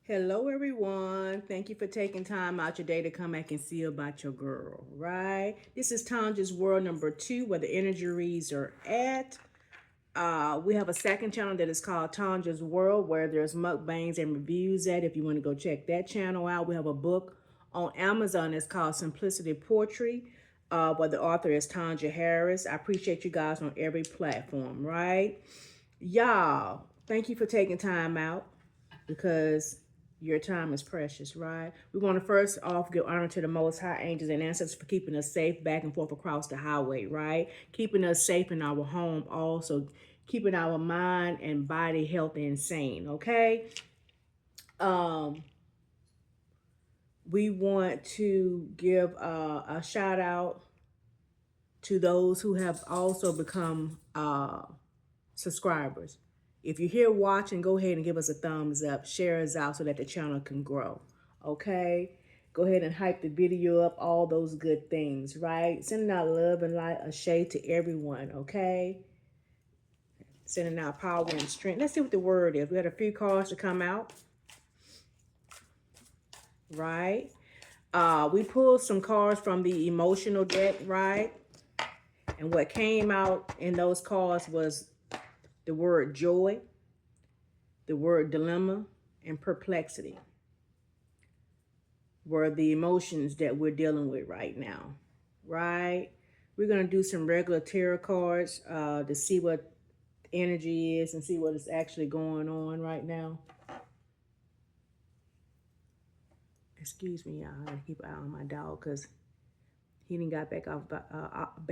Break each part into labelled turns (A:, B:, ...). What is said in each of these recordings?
A: Hello, everyone. Thank you for taking time out your day to come back and see about your girl, right? This is Tanja's World number 2, where the energy reads are at. We have a second channel that is called Tanja's World, where there's mukbangs and reviews at. If you want to go check that channel out, we have a book on Amazon. It's called Simplicity Poetry, where the author is Tanja Harris. I appreciate you guys on every platform, right? Y'all, thank you for taking time out because your time is precious, right? We want to first off give honor to the Most High angels and ancestors for keeping us safe back and forth across the highway, right? Keeping us safe in our home, also keeping our mind and body healthy and sane, okay? Um, we want to give a shout out to those who have also become subscribers. If you're here watching, go ahead and give us a thumbs up, share us out so that the channel can grow. Okay? Go ahead and hype the video up, all those good things, right? Sending out love and light, a shade to everyone, okay? Sending out power and strength. Let's see what the word is. We had a few cards to come out, right? We pulled some cards from the emotional deck, right? And what came out in those cards was the word joy, the word dilemma, and perplexity were the emotions that we're dealing with right now, right? We're going to do some regular tarot cards to see what energy is and see what is actually going on right now. Excuse me, y'all. I gotta keep an eye on my dog because he didn't got back off,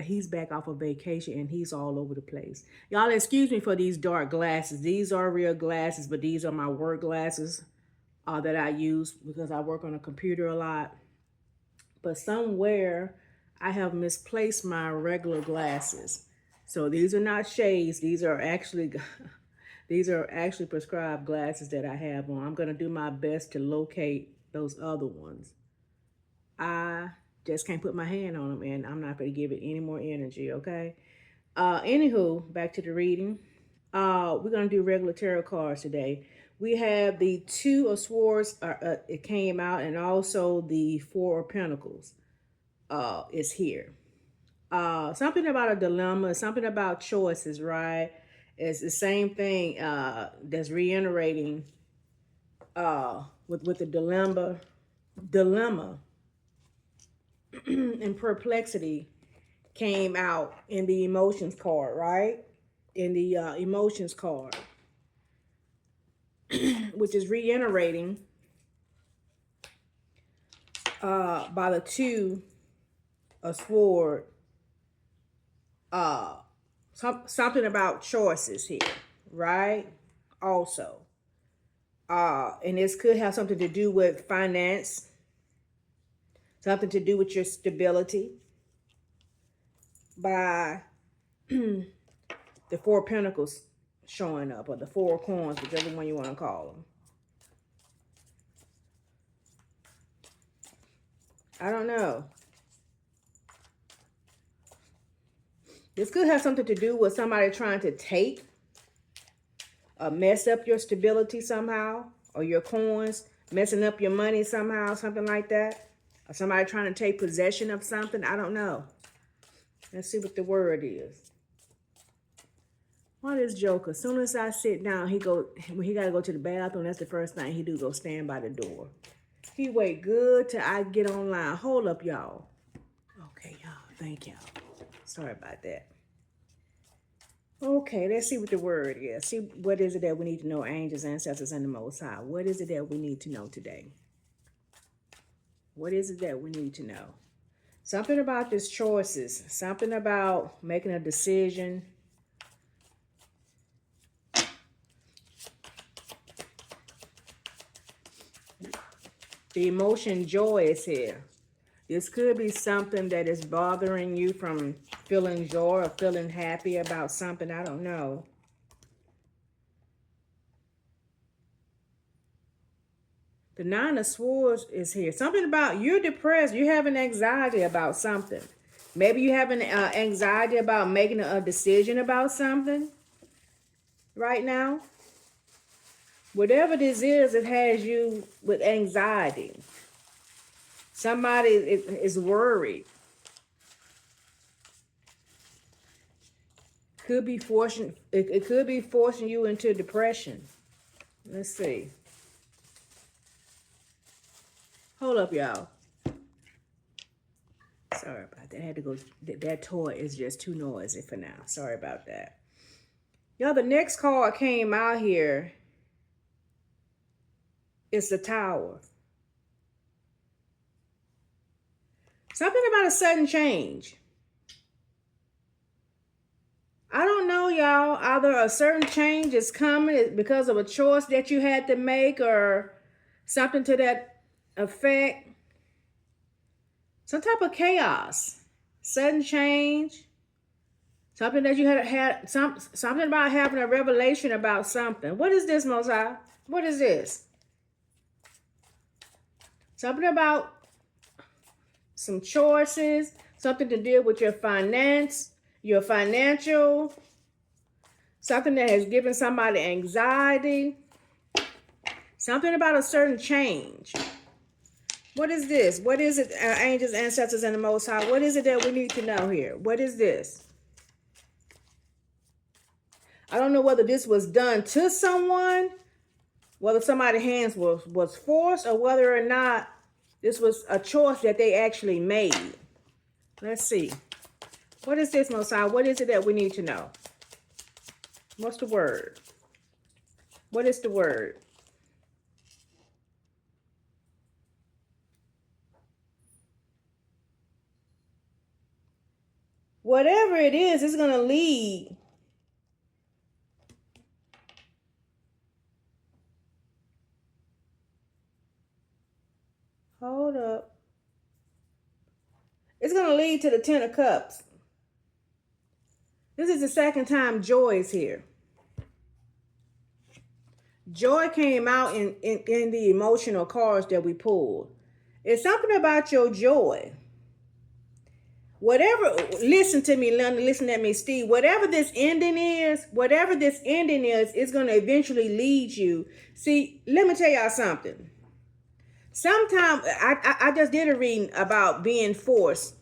A: he's back off of vacation and he's all over the place. Y'all excuse me for these dark glasses. These are real glasses, but these are my work glasses that I use because I work on a computer a lot. But somewhere I have misplaced my regular glasses. So these are not shades. These are actually these are actually prescribed glasses that I have on. I'm gonna do my best to locate those other ones. I just can't put my hand on them, and I'm not gonna give it any more energy. Okay. Anywho, back to the reading. We're gonna do regular tarot cards today. We have the Two of Swords. It came out, and also the Four of Pentacles. Is here. Something about a dilemma, something about choices, right? It's the same thing that's reiterating with the dilemma and perplexity came out in the emotions card, right? In the emotions card, which is reiterating by the Two of Sword. Something about choices here, right? Also, and this could have something to do with finance, something to do with your stability by the Four of Pentacles showing up, or the Four of Coins, whichever one you want to call them. I don't know. This could have something to do with somebody trying to take mess up your stability somehow, or your coins, messing up your money somehow, something like that. Or somebody trying to take possession of something. I don't know. Let's see what the word is. What is Joker? As soon as I sit down, when he gotta go to the bathroom, that's the first thing he do, go stand by the door. He wait good till I get online. Hold up, y'all. Okay, y'all. Thank y'all. Sorry about that. Okay, let's see what the word is. See what is it that we need to know, angels, ancestors, and the Most High. What is it that we need to know today? What is it that we need to know? Something about this choices. Something about making a decision. The emotion joy is here. This could be something that is bothering you from feeling joy or feeling happy about something. I don't know. The Nine of Swords is here. Something about you're depressed. You're having anxiety about something. Maybe you're having anxiety about making a decision about something right now. Whatever this is, it has you with anxiety. Somebody is worried. Could be forcing it could be forcing you into depression. Let's see. Hold up, y'all. Sorry about that. I had to go. That toy is just too noisy for now. Sorry about that. Y'all, the next card came out here. It's the Tower. Something about a sudden change. I don't know, y'all. Either a certain change is coming because of a choice that you had to make or something to that effect. Some type of chaos. Sudden change. Something that you had something about having a revelation about something. What is this, Most High? What is this? Something about some choices, something to deal with your finance, your financial, something that has given somebody anxiety, something about a certain change. What is this? What is it, angels, ancestors, and the Most High? What is it that we need to know here? What is this? I don't know whether this was done to someone, whether somebody's hands was forced, or whether or not this was a choice that they actually made. Let's see. What is this, Most High? What is it that we need to know? What's the word? What is the word? Whatever it is, it's going to lead. Hold up. It's going to lead to the Ten of Cups. This is the second time joy is here. Joy came out in the emotional cards that we pulled. It's something about your joy. Whatever, listen to me, London, listen to me, Steve. Whatever this ending is, it's going to eventually lead you. See, let me tell y'all something. Sometimes, I just did a reading about being forced.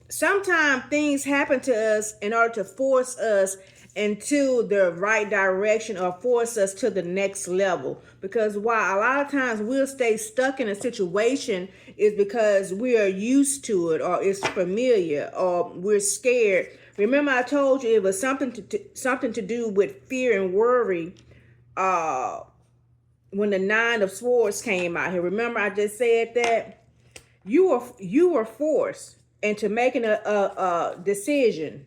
A: Sometimes things happen to us in order to force us into the right direction or force us to the next level. Because while a lot of times we'll stay stuck in a situation is because we are used to it or it's familiar or we're scared. Remember I told you it was something to do with fear and worry when the Nine of Swords came out here. Remember I just said that you were forced into making a decision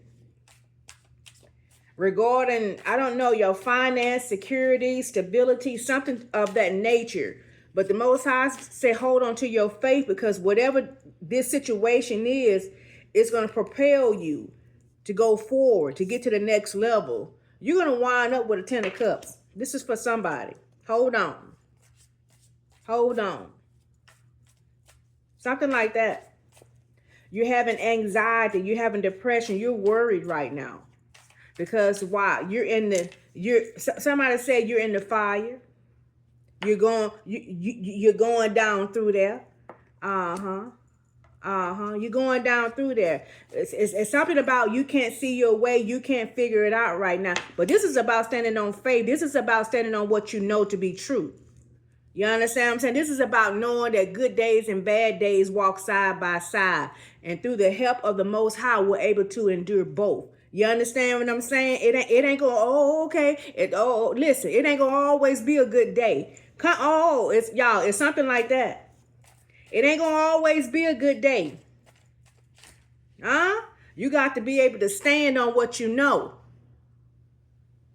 A: regarding, I don't know, your finance, security, stability, something of that nature. But the Most High said, hold on to your faith, because whatever this situation is, it's going to propel you to go forward, to get to the next level. You're going to wind up with a Ten of Cups. This is for somebody. Hold on. Hold on. Something like that. You're having anxiety. You're having depression. You're worried right now. Because why? Somebody said you're in the fire. You're going down through there. You're going down through there. It's something about you can't see your way. You can't figure it out right now. But this is about standing on faith. This is about standing on what you know to be true. You understand what I'm saying? This is about knowing that good days and bad days walk side by side. And through the help of the Most High, we're able to endure both. You understand what I'm saying? It ain't gonna, listen, it ain't gonna always be a good day. It's something like that. It ain't gonna always be a good day. You got to be able to stand on what you know.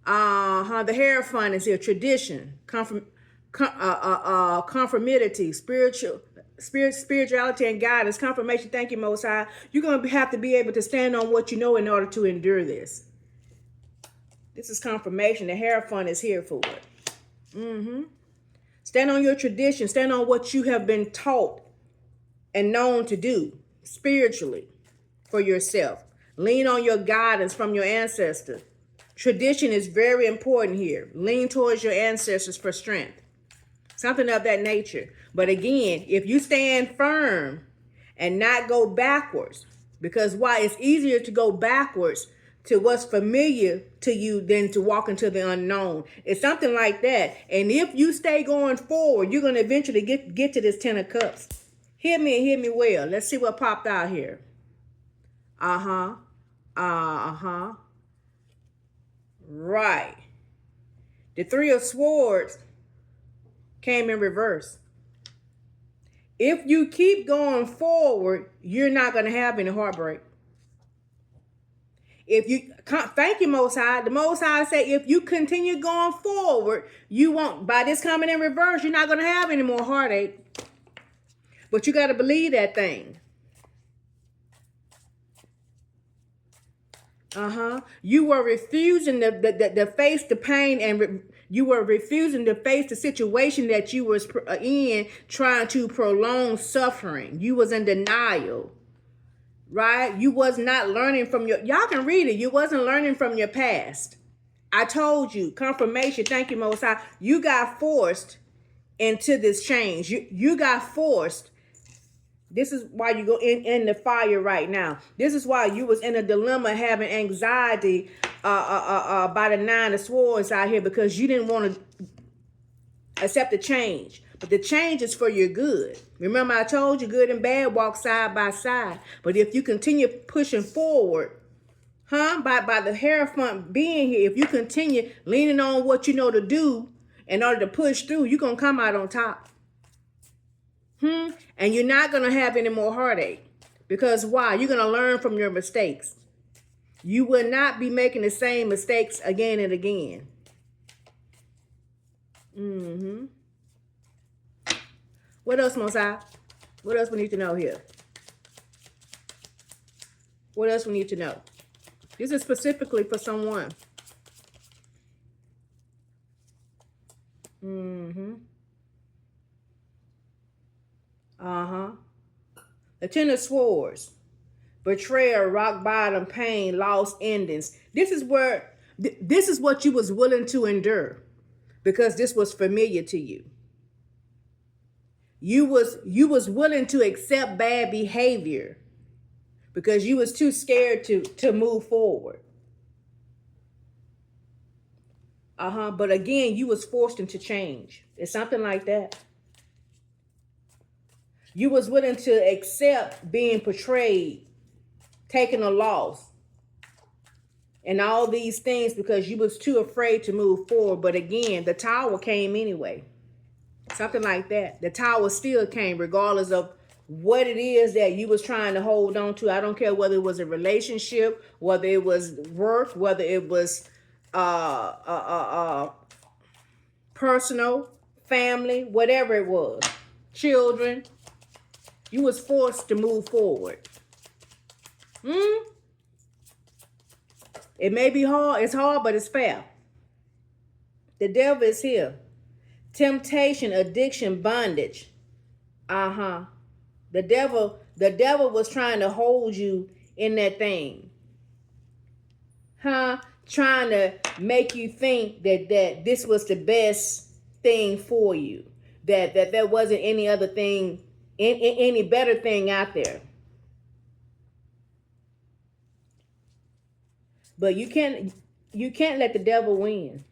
A: The Hierophant is here, tradition, conformity, spirituality and guidance, confirmation. Thank you, Most High. You're going to have to be able to stand on what you know in order to endure this. This is confirmation. The Hierophant is here for it. Stand on your tradition. Stand on what you have been taught and known to do spiritually for yourself. Lean on your guidance from your ancestors. Tradition is very important here. Lean towards your ancestors for strength. Something of that nature. But again, if you stand firm and not go backwards, because why? It's easier to go backwards to what's familiar to you than to walk into the unknown. It's something like that. And if you stay going forward, you're going to eventually get to this 10 of cups. Hear me and hear me well. Let's see what popped out here. Uh-huh. Uh-huh. Right. The 3 of Swords came in reverse. If you keep going forward, you're not going to have any heartbreak. If you thank you, Most High. The Most High say, if you continue going forward, you won't. By this coming in reverse, you're not going to have any more heartache. But you got to believe that thing. You were refusing to face the pain, and you were refusing to face the situation that you was in, trying to prolong suffering. You was in denial, right? You was not learning from y'all can read it. You wasn't learning from your past. I told you, confirmation. Thank you, Most High. You got forced into this change. You got forced. This is why you go in the fire right now. This is why you was in a dilemma, having anxiety by the 9 of Swords out here, because you didn't want to accept the change. But the change is for your good. Remember, I told you good and bad walk side by side. But if you continue pushing forward, by the Hierophant being here, if you continue leaning on what you know to do in order to push through, you're going to come out on top. And you're not going to have any more heartache. Because why? You're going to learn from your mistakes. You will not be making the same mistakes again and again. What else, Most High? What else we need to know here? What else we need to know? This is specifically for someone. The 10 of Swords. Betrayal, rock bottom, pain, lost endings. This is what you was willing to endure, because this was familiar to you. You was willing to accept bad behavior because you was too scared to move forward. But again, you was forced into change. It's something like that. You was willing to accept being portrayed, taking a loss, and all these things because you was too afraid to move forward. But again, the Tower came anyway. Something like that. The Tower still came regardless of what it is that you was trying to hold on to. I don't care whether it was a relationship, whether it was work, whether it was personal, family, whatever it was, children. You was forced to move forward. It may be hard. It's hard, but it's fair. The devil is here. Temptation, addiction, bondage. The devil was trying to hold you in that thing. Trying to make you think that this was the best thing for you. That there wasn't any other thing, any better thing out there. But you can't let the devil win.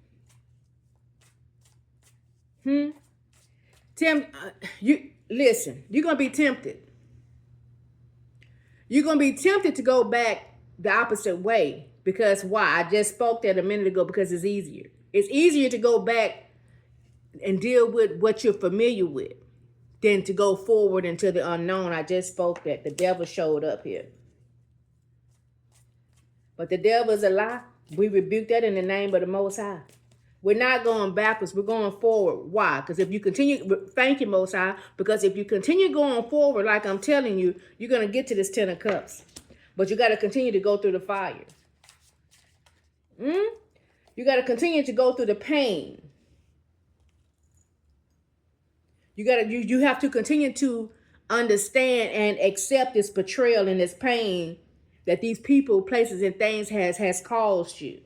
A: Listen, you're going to be tempted. You're going to be tempted to go back the opposite way. Because why? I just spoke that a minute ago, because it's easier. It's easier to go back and deal with what you're familiar with than to go forward into the unknown. I just spoke that. The devil showed up here. But the devil is a lie. We rebuke that in the name of the Most High. We're not going backwards. We're going forward. Why? Because if you continue, thank you, Most High, because if you continue going forward, like I'm telling you, you're going to get to this 10 of Cups. But you got to continue to go through the fire. You got to continue to go through the pain. You have to continue to understand and accept this betrayal and this pain that these people, places, and things has caused you.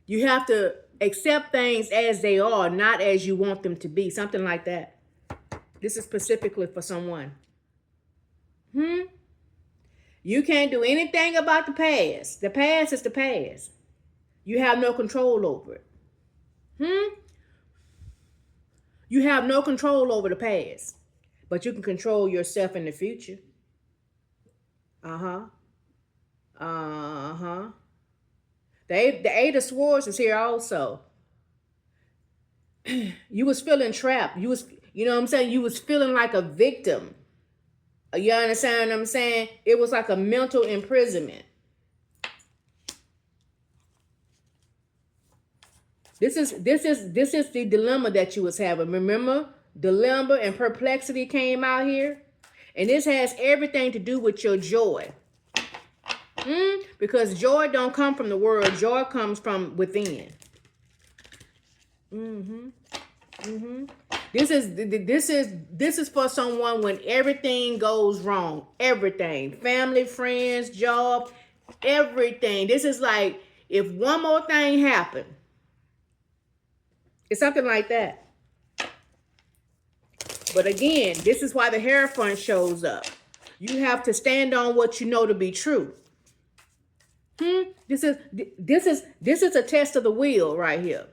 A: You have to Accept things as they are, not as you want them to be. Something like that. This is specifically for someone. You can't do anything about the past. The past is the past. You have no control over it. You have no control over the past. But you can control yourself in the future. Uh-huh. Uh-huh. The Eight of Swords is here also. You was feeling trapped. You know what I'm saying? You was feeling like a victim. You understand what I'm saying? It was like a mental imprisonment. This is the dilemma that you was having. Remember, dilemma and perplexity came out here, and this has everything to do with your joy. Because joy don't come from the world. Joy comes from within. This is for someone when everything goes wrong. Everything. Family, friends, job, everything. This is like if one more thing happened. It's something like that. But again, this is why the Hierophant shows up. You have to stand on what you know to be true. This is a test of the will right here.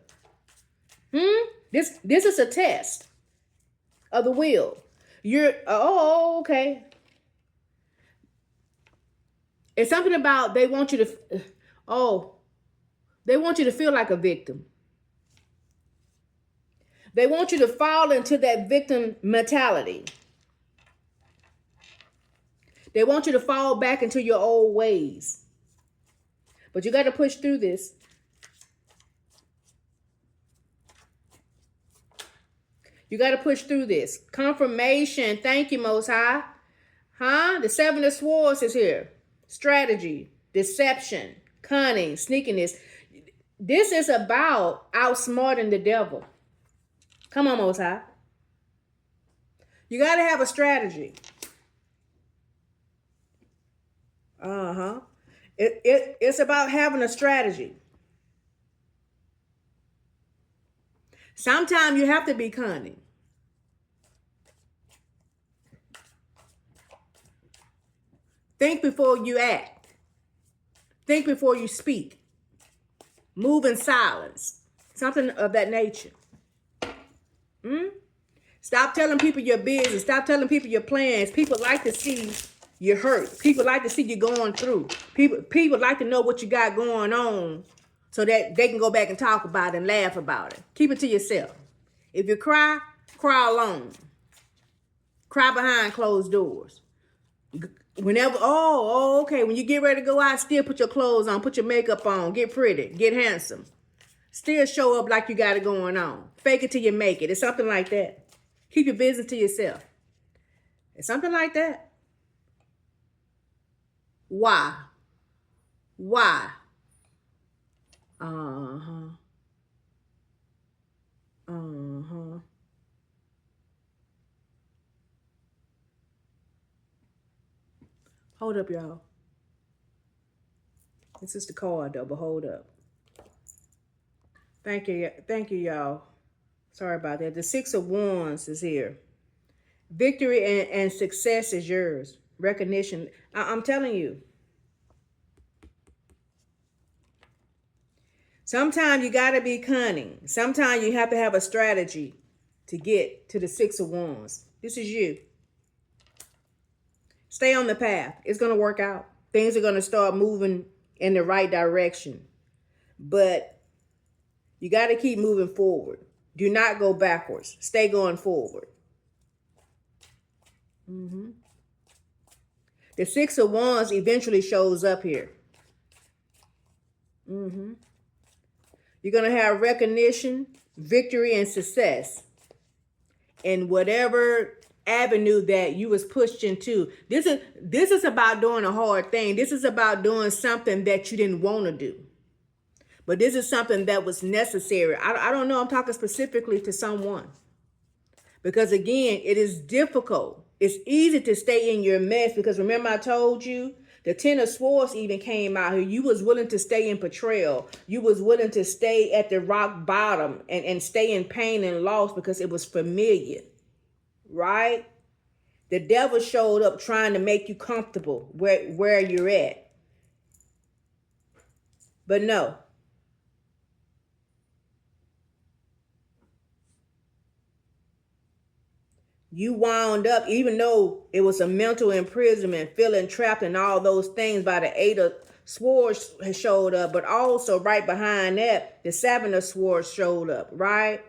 A: This is a test of the will. Okay. It's something about they want you to feel like a victim. They want you to fall into that victim mentality. They want you to fall back into your old ways. But you got to push through this. You got to push through this. Confirmation. Thank you, Most High. The Seven of Swords is here. Strategy, deception, cunning, sneakiness. This is about outsmarting the devil. Come on, Most High. You got to have a strategy. It's about having a strategy. Sometimes you have to be cunning. Think before you act. Think before you speak. Move in silence. Something of that nature. Stop telling people your business. Stop telling people your plans. People like to see you hurt. People like to see you going through. People like to know what you got going on so that they can go back and talk about it and laugh about it. Keep it to yourself. If you cry, cry alone. Cry behind closed doors. Whenever, okay, when you get ready to go out, still put your clothes on, put your makeup on, get pretty, get handsome. Still show up like you got it going on. Fake it till you make it. It's something like that. Keep your business to yourself. It's something like that. Why? Hold up, y'all. This is the card, though, but hold up. Thank you, y'all. Sorry about that. The Six of Wands is here. Victory and success is yours. Recognition. I'm telling you. Sometimes you got to be cunning. Sometimes you have to have a strategy to get to the Six of Wands. This is you. Stay on the path. It's going to work out. Things are going to start moving in the right direction. But you got to keep moving forward. Do not go backwards. Stay going forward. The Six of Wands eventually shows up here. You're going to have recognition, victory, and success in whatever avenue that you was pushed into. This is about doing a hard thing. This is about doing something that you didn't want to do. But this is something that was necessary. I don't know. I'm talking specifically to someone. Because again, it is difficult. It's easy to stay in your mess because remember I told you The Ten of Swords even came out here. You was willing to stay in betrayal. You was willing to stay at the rock bottom and stay in pain and loss because it was familiar, right? The devil showed up trying to make you comfortable where you're at. But no. You wound up, even though it was a mental imprisonment, feeling trapped and all those things by the Eight of Swords has showed up, but also right behind that, the Seven of Swords showed up, right?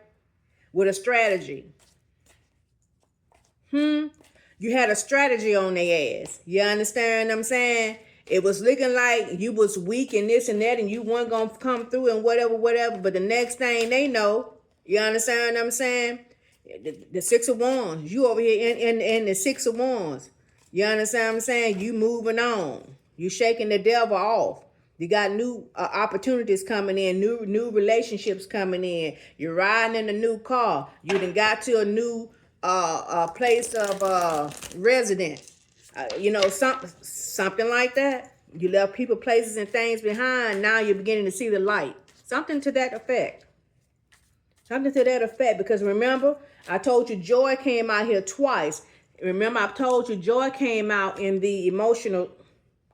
A: With a strategy. You had a strategy on their ass. You understand what I'm saying? It was looking like you was weak and this and that, and you weren't gonna come through and whatever. But the next thing they know, you understand what I'm saying? The Six of Wands. You over here in the Six of Wands. You understand what I'm saying? You moving on. You shaking the devil off. You got new opportunities coming in, new relationships coming in. You're riding in a new car. You done got to a new place of resident. Something like that. You left people, places, and things behind. Now you're beginning to see the light. Something to that effect. Something to that effect. Because remember, I told you joy came out here twice. Remember, I told you joy came out in the emotional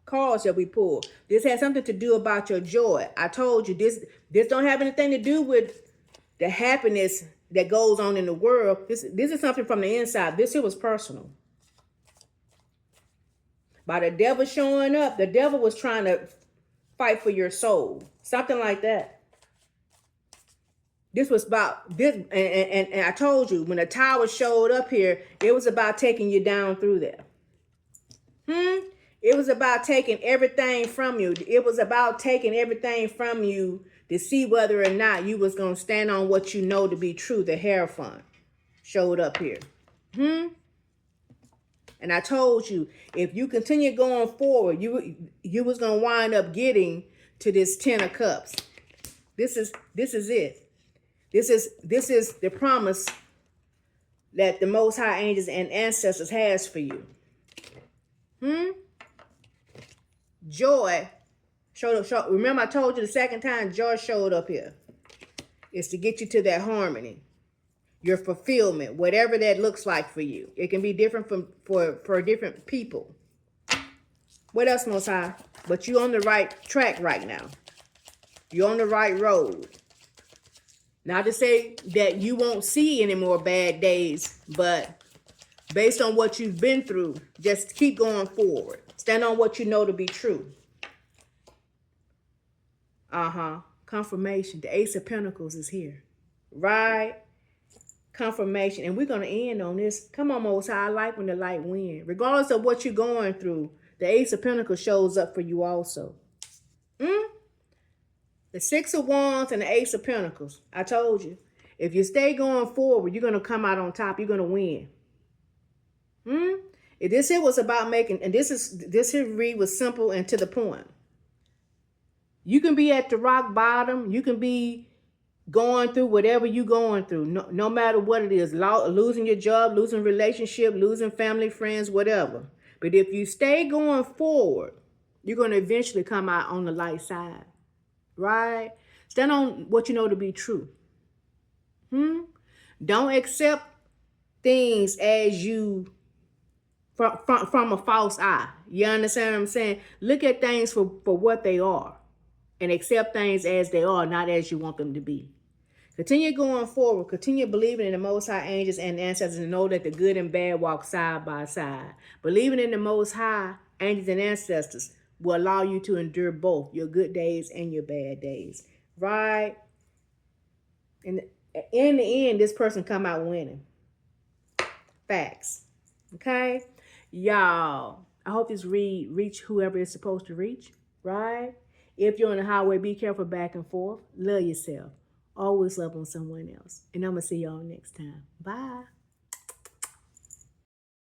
A: cards that we pulled. This has something to do about your joy. I told you this don't have anything to do with the happiness that goes on in the world. This is something from the inside. This here was personal. By the devil showing up, the devil was trying to fight for your soul. Something like that. This was about this, and I told you when the tower showed up here, it was about taking you down through there. It was about taking everything from you. It was about taking everything from you to see whether or not you was gonna stand on what you know to be true. The Hierophant showed up here. And I told you, if you continue going forward, you was gonna wind up getting to this Ten of Cups. This is it. This is the promise that the Most High angels and ancestors has for you. Joy showed up. Remember, I told you the second time joy showed up here. It's to get you to that harmony, your fulfillment, whatever that looks like for you. It can be different for different people. What else, Most High? But you're on the right track right now. You're on the right road. Not to say that you won't see any more bad days, but based on what you've been through, just keep going forward. Stand on what you know to be true. Confirmation. The Ace of Pentacles is here. Right? Confirmation. And we're going to end on this. Come on, Most High. I like when the light wins. Regardless of what you're going through, the Ace of Pentacles shows up for you also. The Six of Wands and the Ace of Pentacles. I told you. If you stay going forward, you're going to come out on top. You're going to win. If this here was about making, and this here read was simple and to the point. You can be at the rock bottom. You can be going through whatever you're going through. No matter what it is. Losing your job, losing relationship, losing family, friends, whatever. But if you stay going forward, you're going to eventually come out on the light side. Right? Stand on what you know to be true. Don't accept things as you from a false eye. You understand what I'm saying? Look at things for what they are and accept things as they are, not as you want them to be. Continue going forward. Continue believing in the Most High angels and ancestors and know that the good and bad walk side by side. Believing in the Most High angels and ancestors will allow you to endure both your good days and your bad days. Right? And in the end, this person come out winning. Facts. Okay? Y'all, I hope this read reach whoever it's supposed to reach. Right? If you're on the highway, be careful back and forth. Love yourself. Always love on someone else. And I'm going to see y'all next time. Bye.